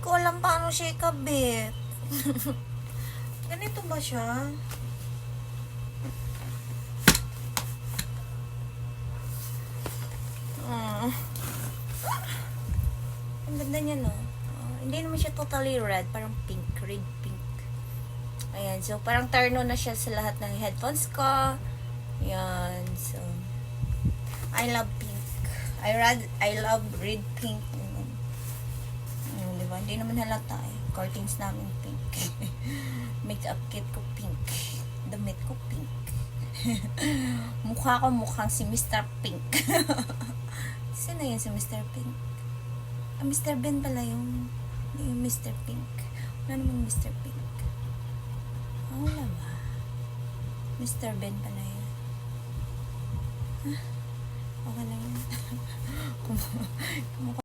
ko alam paano siya ikabit. Ganito ba siya? Ang ganda niya, no? Hindi naman siya totally red. Parang pink. Red pink. Ayan. So, parang turn on na siya sa lahat ng headphones ko. Ayan. So, I love pink. I love red pink. Diba? Hindi naman halata eh. Curtains namin pink. Makeup kit ko pink. Damit ko pink. Mukha ko mukhang si Mr. Pink. Sino yun si Mr. Pink? Ah, Mr. Ben pala yung Mr. Pink. Wala naman Mr. Pink. Ah, wala ba? Mr. Ben pala yun. Okay lang yun.